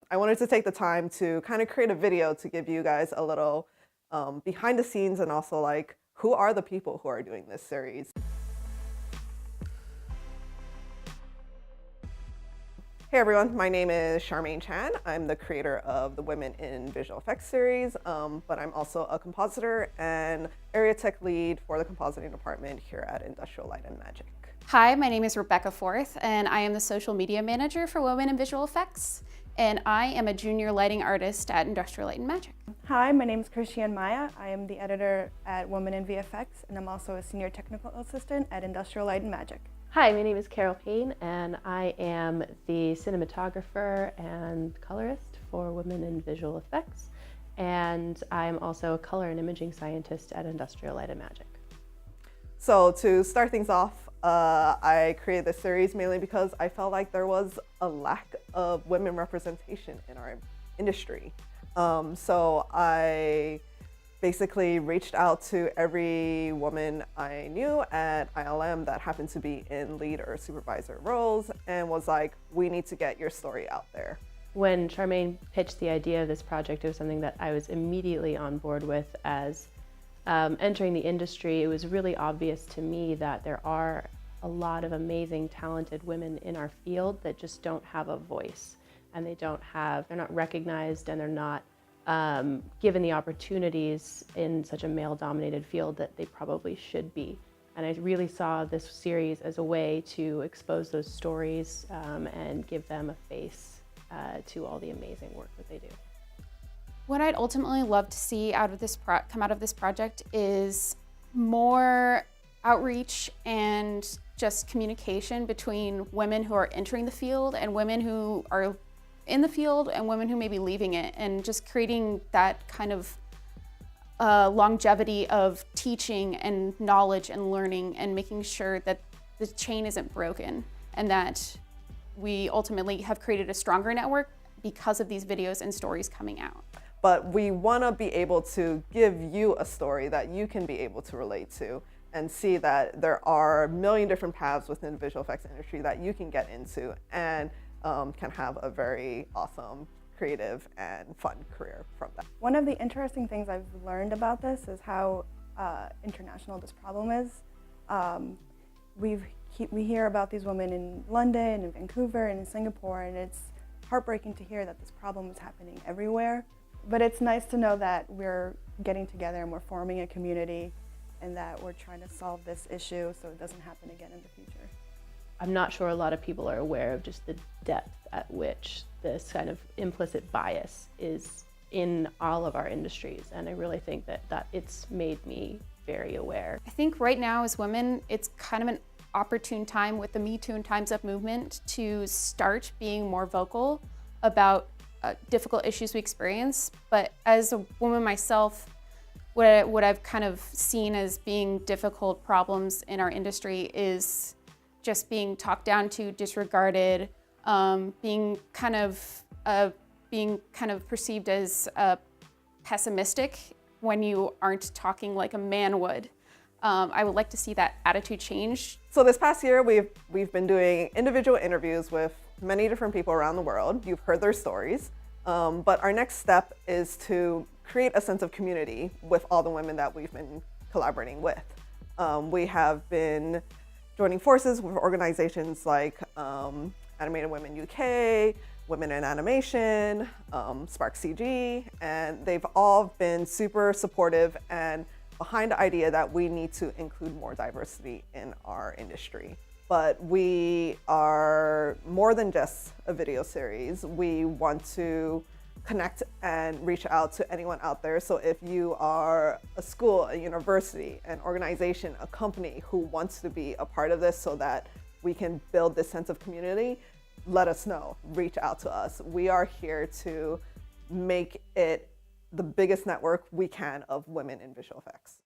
I wanted to take the time to kind of create a video to give you guys a little behind the scenes and also like who are the people who are doing this series. Hey everyone, my name is Charmaine Chan. I'm the creator of the Women in Visual Effects series, but I'm also a compositor and area tech lead for the compositing department here at Industrial Light and Magic. Hi, my name is Rebecca Forth, and I am the social media manager for Women in Visual Effects, and I am a junior lighting artist at Industrial Light and Magic. Hi, my name is Cristiane Maia. I am the editor at Women in VFX, and I'm also a senior technical assistant at Industrial Light and Magic. Hi, my name is Payne, and I am the cinematographer and colorist for Women in Visual Effects, and I'm also a color and imaging scientist at Industrial Light and Magic. So to start things off, I created this series mainly because I felt like there was a lack of women representation in our industry. So I basically reached out to every woman I knew at ILM that happened to be in lead or supervisor roles and was like, we need to get your story out there. When Charmaine pitched the idea of this project, it was something that I was immediately on board with. As entering the industry, it was really obvious to me that there are a lot of amazing, talented women in our field that just don't have a voice, and they're not recognized, and they're not given the opportunities in such a male-dominated field that they probably should be. And I really saw this series as a way to expose those stories and give them a face to all the amazing work that they do. What I'd ultimately love to see come out of this project is more outreach and just communication between women who are entering the field and women who are in the field and women who may be leaving it, and just creating that kind of longevity of teaching and knowledge and learning, and making sure that the chain isn't broken and that we ultimately have created a stronger network because of these videos and stories coming out. But we want to be able to give you a story that you can be able to relate to and see that there are a million different paths within the visual effects industry that you can get into and can have a very awesome, creative, and fun career from that. One of the interesting things I've learned about this is how international this problem is. We hear about these women in London, in Vancouver, and in Singapore, and it's heartbreaking to hear that this problem is happening everywhere. But it's nice to know that we're getting together and we're forming a community, and that we're trying to solve this issue so it doesn't happen again in the future. I'm not sure a lot of people are aware of just the depth at which this kind of implicit bias is in all of our industries, and I really think that it's made me very aware. I think right now as women, it's kind of an opportune time with the Me Too and Time's Up movement to start being more vocal about difficult issues we experience. But as a woman myself, what I've kind of seen as being difficult problems in our industry is just being talked down to, disregarded, being kind of perceived as pessimistic when you aren't talking like a man would. I would like to see that attitude change. So this past year, we've been doing individual interviews with many different people around the world. You've heard their stories, but our next step is to create a sense of community with all the women that we've been collaborating with. We have been joining forces with organizations like Animated Women UK, Women in Animation, Spark CG, and they've all been super supportive and behind the idea that we need to include more diversity in our industry. But we are more than just a video series. We want to connect and reach out to anyone out there. So if you are a school, a university, an organization, a company who wants to be a part of this so that we can build this sense of community, let us know, reach out to us. We are here to make it the biggest network we can of women in visual effects.